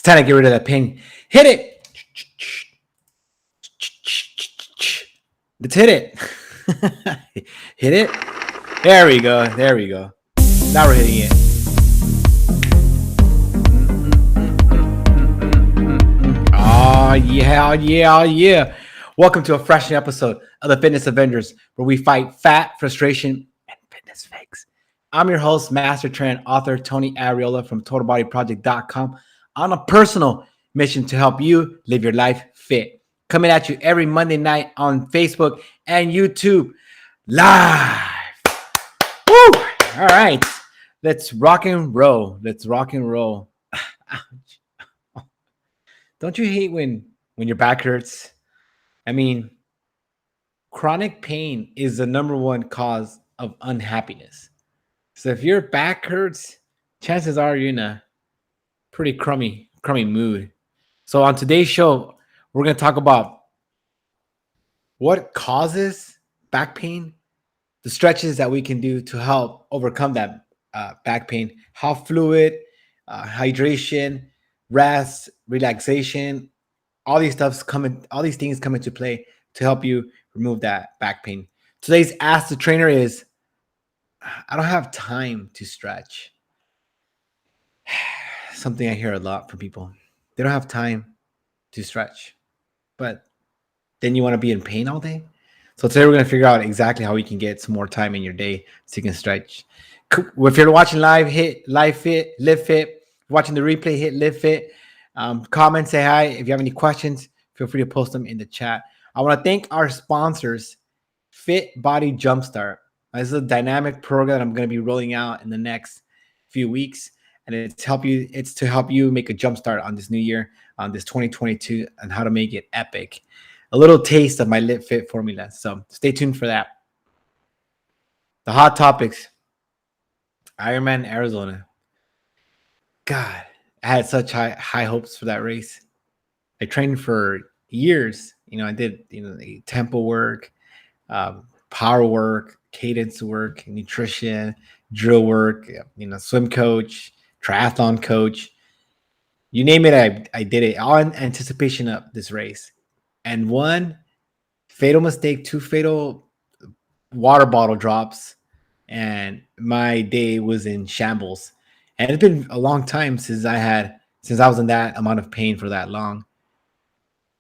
time to get rid of that pain. Hit it. Let's hit it. Hit it. There we go. There we go. Now we're hitting it. Oh, yeah. Welcome to a fresh new episode of the Fitness Avengers, where we fight fat, frustration, and fitness fakes. I'm your host, master trainer, author Tony Arreola from TotalBodyProject.com on a personal mission to help you live your life fit. Coming at you every Monday night on Facebook and YouTube live. Woo! All right. Let's rock and roll. Don't you hate when your back hurts? I mean, chronic pain is the number one cause of unhappiness. So if your back hurts, chances are you're in a pretty crummy mood. So on today's show, we're going to talk about what causes back pain, the stretches that we can do to help overcome that back pain, how fluid, hydration, rest, relaxation, all these things come into play to help you remove that back pain. Today's Ask the Trainer is, I don't have time to stretch. Something I hear a lot from people. They don't have time to stretch, but then you want to be in pain all day. So today we're going to figure out exactly how we can get some more time in your day so you can stretch. If you're watching live, hit Live Fit, Live Fit. Watching the replay, hit Live Fit. Comment, say hi. If you have any questions, feel free to post them in the chat. I want to thank our sponsors, Fit Body Jumpstart. This is a dynamic program that I'm going to be rolling out in the next few weeks, and it's to help you make a jump start on this new year, on this 2022, and how to make it epic. A little taste of my Live Fit formula. So stay tuned for that. The hot topics. Ironman Arizona. God, I had such high hopes for that race. I trained for years. I did tempo work, power work, cadence work, nutrition, drill work, swim coach, triathlon coach. You name it, I did it all in anticipation of this race. And one fatal mistake, two fatal water bottle drops, and my day was in shambles. And it's been a long time since I was in that amount of pain for that long.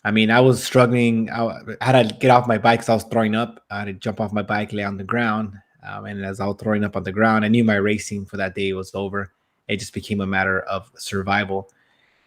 I mean, I was struggling. I had to get off my bike because I was throwing up. I had to jump off my bike, lay on the ground. And as I was throwing up on the ground, I knew my racing for that day was over. It just became a matter of survival.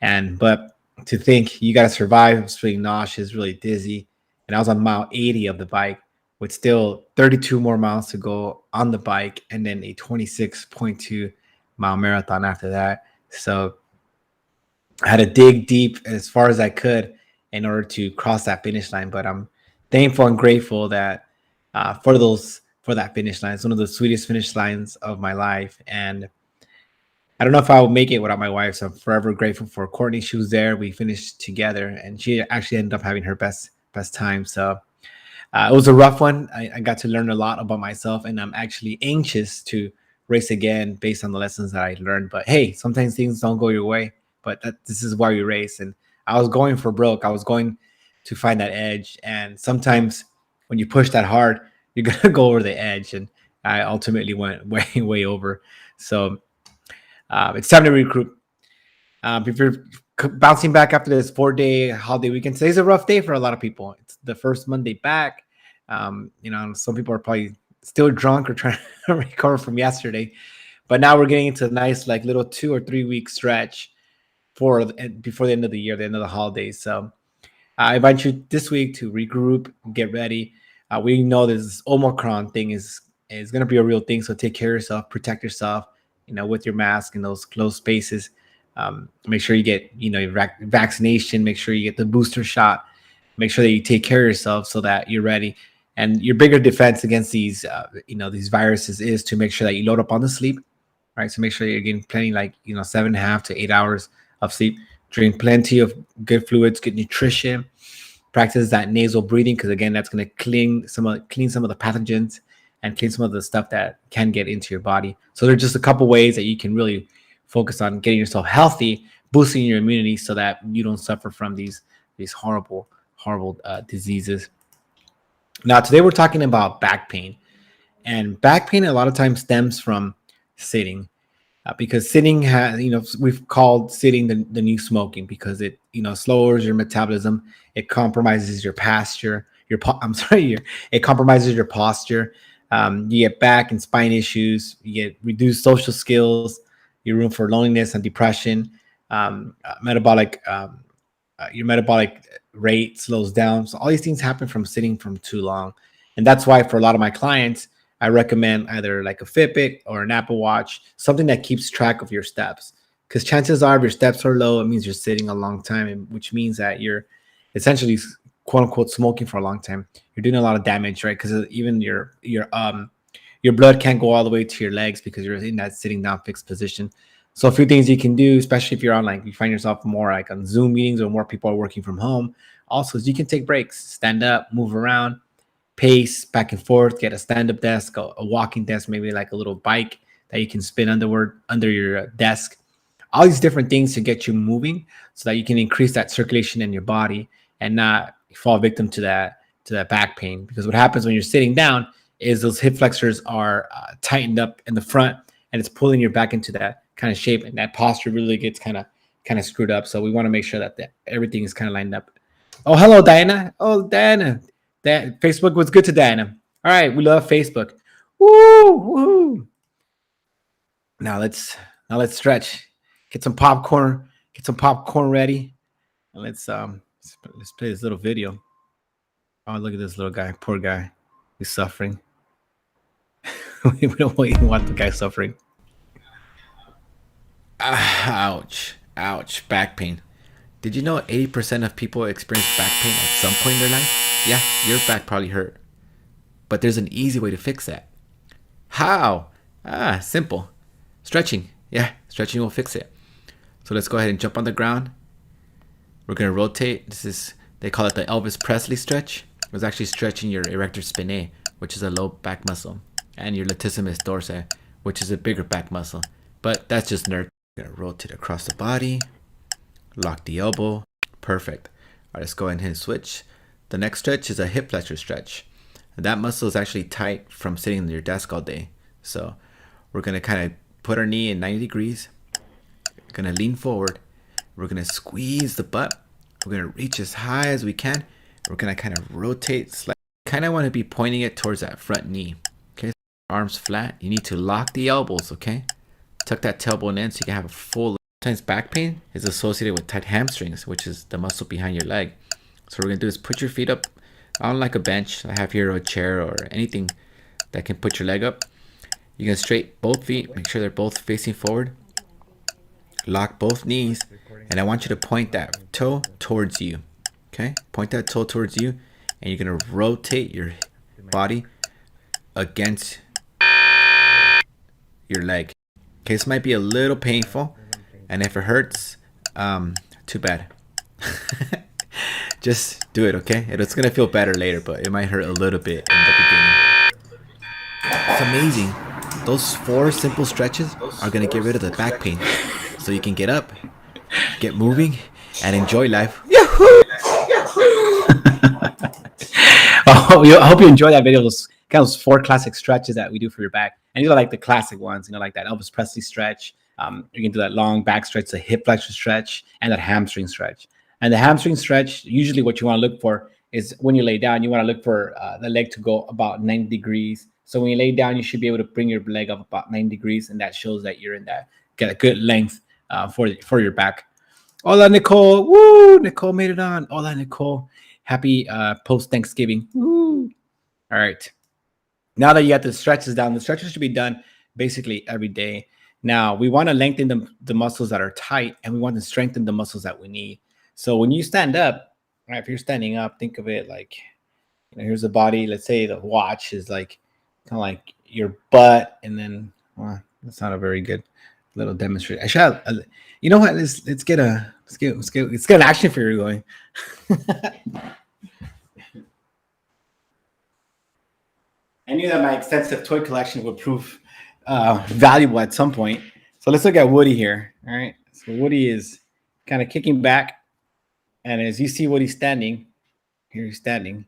But to think you got to survive, I was feeling nauseous, really dizzy. And I was on mile 80 of the bike with still 32 more miles to go on the bike, and then a 26.2 mile marathon after that. So I had to dig deep as far as I could in order to cross that finish line. But I'm thankful and grateful that for that finish line. It's one of the sweetest finish lines of my life. And I don't know if I will make it without my wife. So I'm forever grateful for Courtney. She was there. We finished together, and she actually ended up having her best time. So it was a rough one. I got to learn a lot about myself, and I'm actually anxious to race again based on the lessons that I learned. But hey, sometimes things don't go your way, but this is why we race. And I was going for broke. I was going to find that edge. And sometimes when you push that hard, you're going to go over the edge. And I ultimately went way over. So it's time to regroup. If you're bouncing back after this 4-day holiday weekend, today's a rough day for a lot of people. It's the first Monday back. Some people are probably still drunk or trying to recover from yesterday, but now we're getting into a nice little 2 or 3 week stretch before the end of the year, the end of the holidays. So I invite you this week to regroup, get ready. We know this Omicron thing is going to be a real thing, so take care of yourself, protect yourself, with your mask in those closed spaces. Make sure you get your vaccination, make sure you get the booster shot, make sure that you take care of yourself so that you're ready. And your bigger defense against these viruses is to make sure that you load up on the sleep, right? So make sure you're getting plenty, 7.5 to 8 hours of sleep. Drink plenty of good fluids, good nutrition. Practice that nasal breathing, because again, that's going to clean some of the pathogens and clean some of the stuff that can get into your body. So there's just a couple ways that you can really focus on getting yourself healthy, boosting your immunity so that you don't suffer from these horrible diseases. Now, today we're talking about back pain, and back pain a lot of times stems from sitting. Because sitting has, we've called sitting the new smoking because it, slows your metabolism. It compromises your posture. I'm sorry, it compromises your posture. You get back and spine issues. You get reduced social skills. You room for loneliness and depression. Metabolic, your metabolic rate slows down. So all these things happen from sitting from too long, and that's why for a lot of my clients, I recommend either like a Fitbit or an Apple Watch, something that keeps track of your steps. Because chances are, if your steps are low, it means you're sitting a long time, which means that you're essentially quote unquote smoking for a long time. You're doing a lot of damage, right? Because even your blood can't go all the way to your legs because you're in that sitting down fixed position. So a few things you can do, especially if you're on like you find yourself more like on Zoom meetings or more people are working from home. Also, is you can take breaks, stand up, move around, pace back and forth, get a stand-up desk, a walking desk, maybe like a little bike that you can spin under your desk. All these different things to get you moving so that you can increase that circulation in your body and not fall victim to that back pain. Because what happens when you're sitting down is those hip flexors are tightened up in the front and it's pulling your back into that kind of shape, and that posture really gets kind of screwed up. So we want to make sure that everything is kind of lined up. Oh, hello, Diana. Oh, Diana. That Facebook was good to Diana. All right, we love Facebook. Woo, woo. Now let's stretch. Get some popcorn. Get some popcorn ready, and let's play this little video. Oh, look at this little guy. Poor guy. He's suffering. We don't even want the guy suffering. Ouch. Ouch. Back pain. Did you know 80% of people experience back pain at some point in their life? Yeah, your back probably hurt. But there's an easy way to fix that. How? Simple. Stretching. Yeah, stretching will fix it. So let's go ahead and jump on the ground. We're going to rotate. They call it the Elvis Presley stretch. It's actually stretching your erector spinae, which is a low back muscle, and your latissimus dorsi, which is a bigger back muscle. But that's just nerd. We're going to rotate across the body. Lock the elbow. Perfect. All right, let's go ahead and switch. The next stretch is a hip flexor stretch. And that muscle is actually tight from sitting on your desk all day. So we're going to kind of put our knee in 90 degrees. We're going to lean forward. We're going to squeeze the butt. We're going to reach as high as we can. We're going to kind of rotate slightly. Kind of want to be pointing it towards that front knee. Okay, arms flat. You need to lock the elbows, okay? Tuck that tailbone in so you can have a full. Sometimes back pain is associated with tight hamstrings, which is the muscle behind your leg. So what we're going to do is put your feet up on like a bench. I have here a chair or anything that can put your leg up. You can straight both feet. Make sure they're both facing forward. Lock both knees. And I want you to point that toe towards you. Okay? Point that toe towards you. And you're going to rotate your body against your leg. Okay, this might be a little painful. And if it hurts, too bad. Just do it, okay? It's going to feel better later, but it might hurt a little bit in the beginning. It's amazing. Those 4 simple stretches are going to get rid of the back pain. So you can get up, get moving, and enjoy life. Yahoo! I hope you enjoyed that video. Those 4 classic stretches that we do for your back. And these are like the classic ones, like that Elvis Presley stretch. You can do that long back stretch, the hip flexor stretch, and that hamstring stretch. And the hamstring stretch, usually what you want to look for is when you lay down, you want to look for the leg to go about 90 degrees. So when you lay down, you should be able to bring your leg up about 90 degrees, and that shows that you're in that, get a good length for your back. Hola, Nicole. Woo! Nicole made it on. Hola, Nicole. Happy post-Thanksgiving. Woo! All right. Now that you got the stretches down, the stretches should be done basically every day. Now, we want to lengthen the muscles that are tight, and we want to strengthen the muscles that we need. So when you stand up, right, if you're standing up, think of it like, here's the body. Let's say the watch is like kind of like your butt, and then that's not a very good little demonstration. I should have, you know what? Let's get an action figure going. I knew that my extensive toy collection would prove valuable at some point. So let's look at Woody here. All right. So Woody is kind of kicking back. And as you see what he's standing, here he's standing.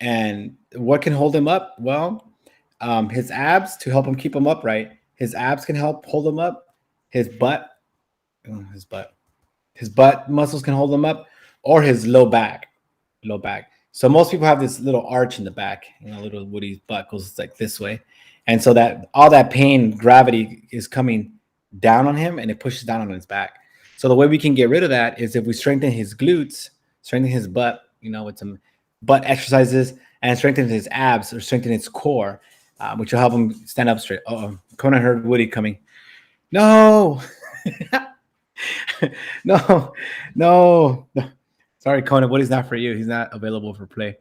And what can hold him up? Well, his abs to help him keep him upright. His abs can help hold him up. His butt, his butt, his butt muscles can hold him up, or his low back. So most people have this little arch in the back, little Woody's butt goes like this way, and so that all that pain, gravity is coming down on him, and it pushes down on his back. So the way we can get rid of that is if we strengthen his glutes, strengthen his butt, with some butt exercises, and strengthen his abs or strengthen his core, which will help him stand up straight. Oh, Conan heard Woody coming. No, no, no. Sorry, Conan. Woody's not for you. He's not available for play.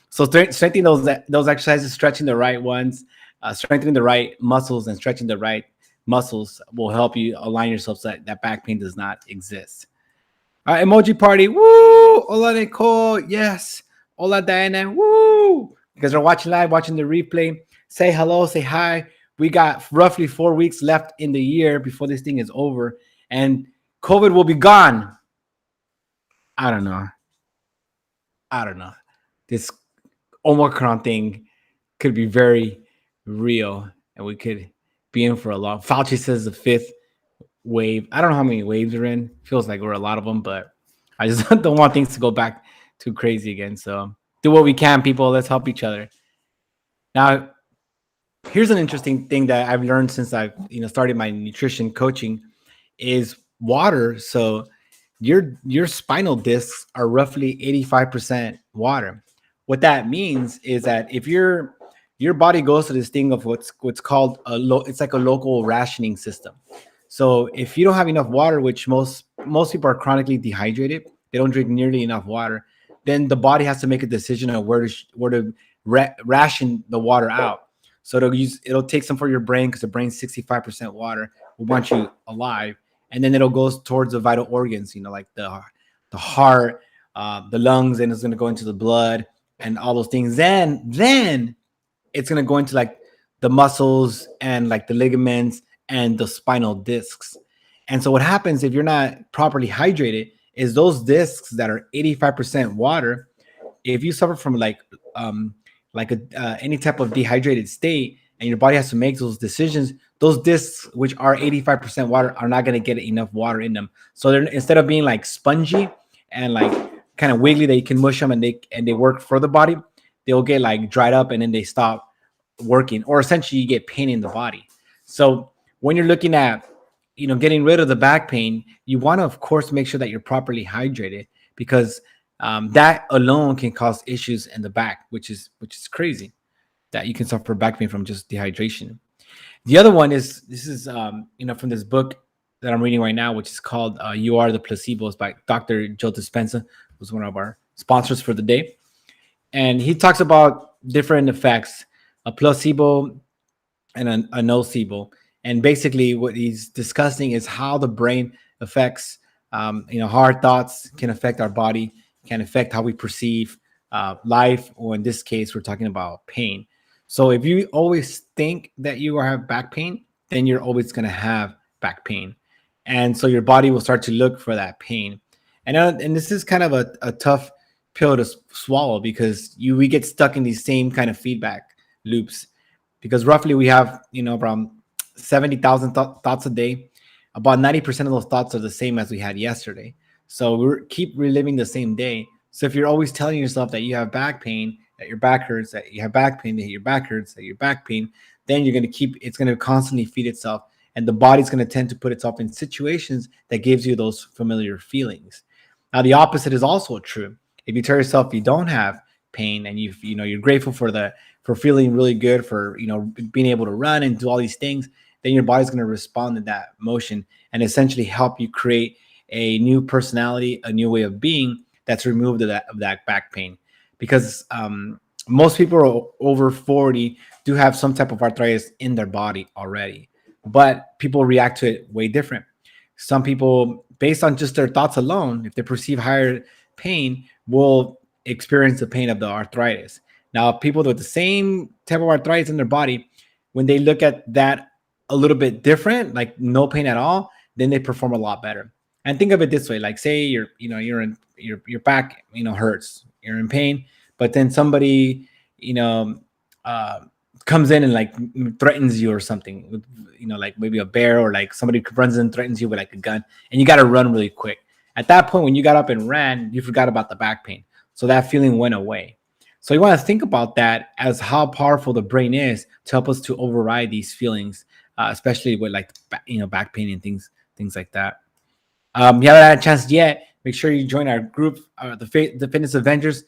So strengthening those exercises, stretching the right ones, strengthening the right muscles, and stretching the right muscles will help you align yourself so that back pain does not exist. All right, emoji party. Woo! Hola, Nicole. Yes. Hola, Diana. Woo! Because we're watching live, watching the replay. Say hello, say hi. We got roughly 4 weeks left in the year before this thing is over, and COVID will be gone. I don't know. This Omicron thing could be very real, and we could be in for a long. Fauci says the fifth wave. I don't know how many waves are in. Feels like we're a lot of them, but I just don't want things to go back too crazy again. So do what we can, people. Let's help each other. Now, here's an interesting thing that I've learned since I've started my nutrition coaching is water. So your spinal discs are roughly 85% water. What that means is that if your body goes to this thing of what's called it's like a local rationing system. So if you don't have enough water, which most people are chronically dehydrated, they don't drink nearly enough water, then the body has to make a decision of where to ration the water out. So it'll take some for your brain because the brain's 65% water. We want you alive, and then it'll go towards the vital organs, like the heart, the lungs, and it's going to go into the blood and all those things. Then it's going to go into like the muscles and like the ligaments and the spinal discs. And so what happens if you're not properly hydrated is those discs that are 85% water, if you suffer from any type of dehydrated state and your body has to make those decisions, those discs, which are 85% water, are not going to get enough water in them. So they're, instead of being like spongy and like kind of wiggly that you can mush them and they work for the body, they'll get like dried up and then they stop working, or essentially you get pain in the body. So when you're looking at getting rid of the back pain, you want to of course make sure that you're properly hydrated, because that alone can cause issues in the back, which is crazy that you can suffer back pain from just dehydration. The other one is from this book that I'm reading right now, which is called "You Are the Placebos" by Dr. Joe Dispenza, who's one of our sponsors for the day, and he talks about different effects, a placebo and a nocebo. And basically what he's discussing is how the brain affects, how our thoughts can affect our body, can affect how we perceive life, or in this case, we're talking about pain. So if you always think that you have back pain, then you're always going to have back pain. And so your body will start to look for that pain. And this is kind of a tough pill to swallow, because we get stuck in these same kind of feedback loops, because roughly we have, around 70,000 thoughts a day. About 90% of those thoughts are the same as we had yesterday. So we keep reliving the same day. So if you're always telling yourself that you have back pain, that your back hurts, that you have back pain, that your back hurts, that your back pain, then it's going to constantly feed itself, and the body's going to tend to put itself in situations that gives you those familiar feelings. Now, the opposite is also true. If you tell yourself you don't have pain, and you're grateful for feeling really good, for being able to run and do all these things, then your body's going to respond to that motion and essentially help you create a new personality, a new way of being that's removed of that back pain. Because most people are over 40 do have some type of arthritis in their body already, but people react to it way different. Some people, based on just their thoughts alone, if they perceive higher pain, will experience the pain of the arthritis. Now, people with the same type of arthritis in their body, when they look at that a little bit different, like no pain at all, then they perform a lot better. And think of it this way: like, say you're in your back, hurts, you're in pain, but then somebody, you know, uh, comes in and like threatens you or something with, like maybe a bear, or like somebody runs in and threatens you with like a gun, and you got to run really quick. At that point, when you got up and ran, you forgot about the back pain, so that feeling went away. So you want to think about that as how powerful the brain is to help us to override these feelings, especially with like back pain and things like that. You haven't had a chance yet, make sure you join our group, the Fitness Avengers.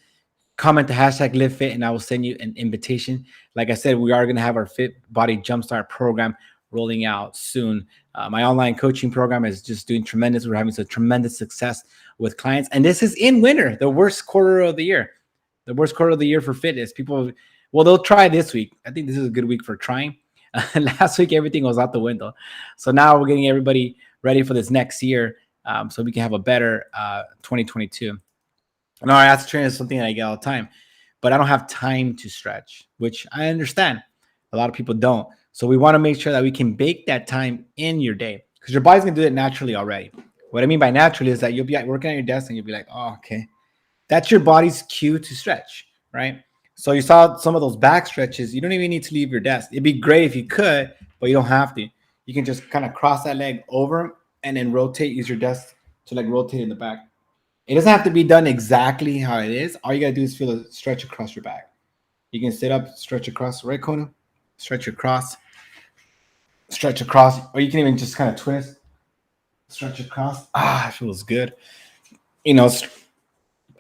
Comment the hashtag Live Fit, and I will send you an invitation. Like I said, we are going to have our Fit Body Jumpstart program rolling out soon. My online coaching program is just doing tremendous. We're having some tremendous success with clients, and this is in winter, the worst quarter of the year. The worst quarter of the year for fitness. People, well, they'll try this week. I think this is a good week for trying. Last week, everything was out the window. So now we're getting everybody ready for this next year, so we can have a better 2022. No, that's training is something that I get all the time, but I don't have time to stretch, which I understand. A lot of people don't. So we want to make sure that we can bake that time in your day, because your body's gonna do it naturally already. What I mean by naturally is that you'll be working on your desk and you'll be like, oh, okay. That's your body's cue to stretch, right? So you saw some of those back stretches. You don't even need to leave your desk. It'd be great if you could, but you don't have to. You can just kind of cross that leg over and then rotate, use your desk to like rotate in the back. It doesn't have to be done exactly how it is. All you gotta do is feel a stretch across your back. You can sit up, stretch across, right, Kona? Stretch across, or you can even just kind of twist, stretch across. Ah, it feels good. You know,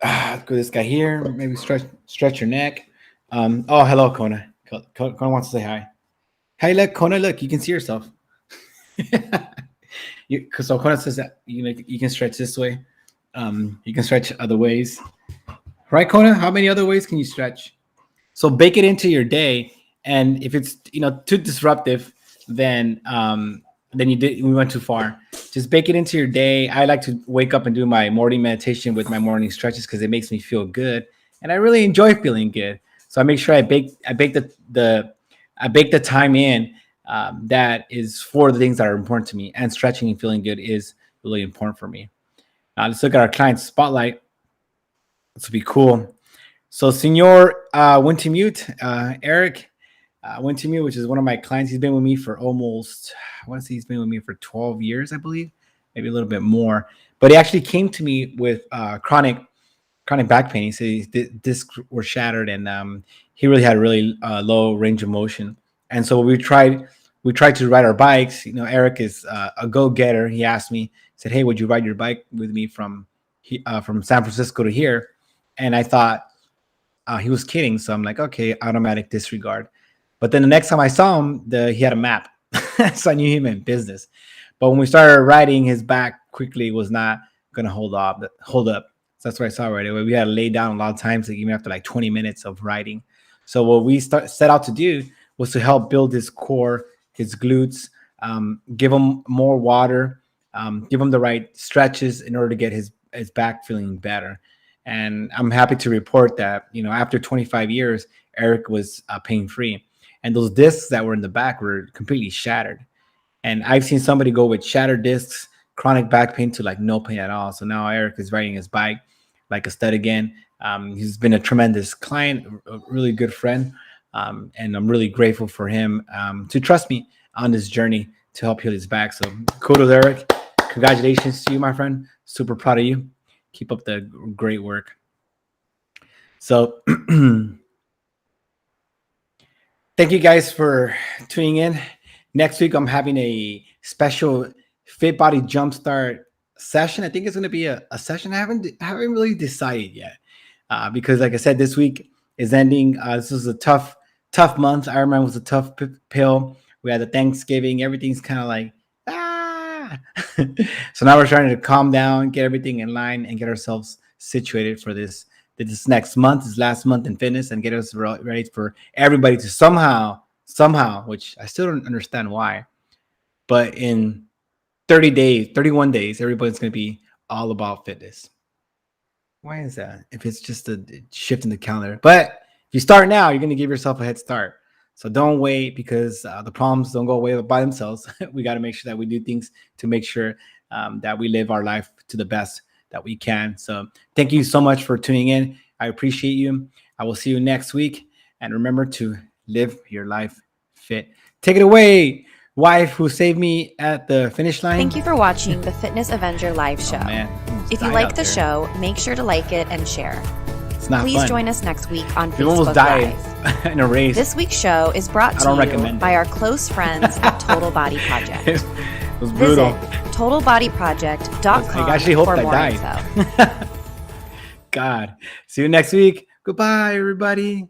go this guy here. Maybe stretch your neck. Oh, hello, Kona. Kona wants to say hi. Hey, look, Kona, look, you can see yourself. So Kona says that you can stretch this way. You can stretch other ways, right, Kona? How many other ways can you stretch? So bake it into your day, and if it's too disruptive, then we went too far. Just bake it into your day. I like to wake up and do my morning meditation with my morning stretches because it makes me feel good, and I really enjoy feeling good. So I make sure I bake the time in, that is for the things that are important to me, and stretching and feeling good is really important for me. Let's look at our client spotlight. This will be cool. So Senor Wintemute, Eric Wintemute, which is one of my clients. He's been with me for almost, I want to say he's been with me for 12 years, I believe, maybe a little bit more. But he actually came to me with chronic back pain. He said his discs were shattered, and he really had a really low range of motion. And so we tried to ride our bikes. Eric is a go-getter. He asked me, said, "Hey, would you ride your bike with me from San Francisco to here?" And I thought he was kidding. So I'm like, okay, automatic disregard. But then the next time I saw him, he had a map. So I knew he meant business. But when we started riding, his back quickly was not going to hold up. So that's what I saw right away. We had to lay down a lot of times, like even after like 20 minutes of riding. So what we set out to do was to help build his core, his glutes, give him more water, give him the right stretches in order to get his back feeling better. And I'm happy to report that, after 25 years, Eric was pain-free. And those discs that were in the back were completely shattered. And I've seen somebody go with shattered discs, chronic back pain, to like no pain at all. So now Eric is riding his bike like a stud again. He's been a tremendous client, a really good friend. And I'm really grateful for him to trust me on this journey to help heal his back. So kudos, Eric. Congratulations to you, my friend. Super proud of you. Keep up the great work. So thank you guys for tuning in. Next week, I'm having a special Fit Body Jumpstart session. I think it's going to be a session I haven't really decided yet, because like I said, this week is ending. This was a tough month. Ironman was a tough pill. We had the Thanksgiving. Everything's kind of like, so now we're trying to calm down, get everything in line, and get ourselves situated for this next month, this last month in fitness, and get us ready for everybody to somehow, which I still don't understand why, but in 31 days, everybody's going to be all about fitness. Why is that? If it's just a shift in the calendar. But if you start now, you're going to give yourself a head start. So don't wait, because the problems don't go away by themselves. We got to make sure that we do things to make sure that we live our life to the best that we can. So thank you so much for tuning in. I appreciate you. I will see you next week. And remember to live your life fit. Take it away, wife who saved me at the finish line. Thank you for watching the Fitness Avenger live show. If you like the show, make sure to like it and share. It's not Please fun. join us next week on You Facebook almost died Live. in a race. This week's show is brought to you by our close friends at Total Body Project. It was brutal. Visit totalbodyproject.com I actually hope for I more died. info. God. See you next week. Goodbye, everybody.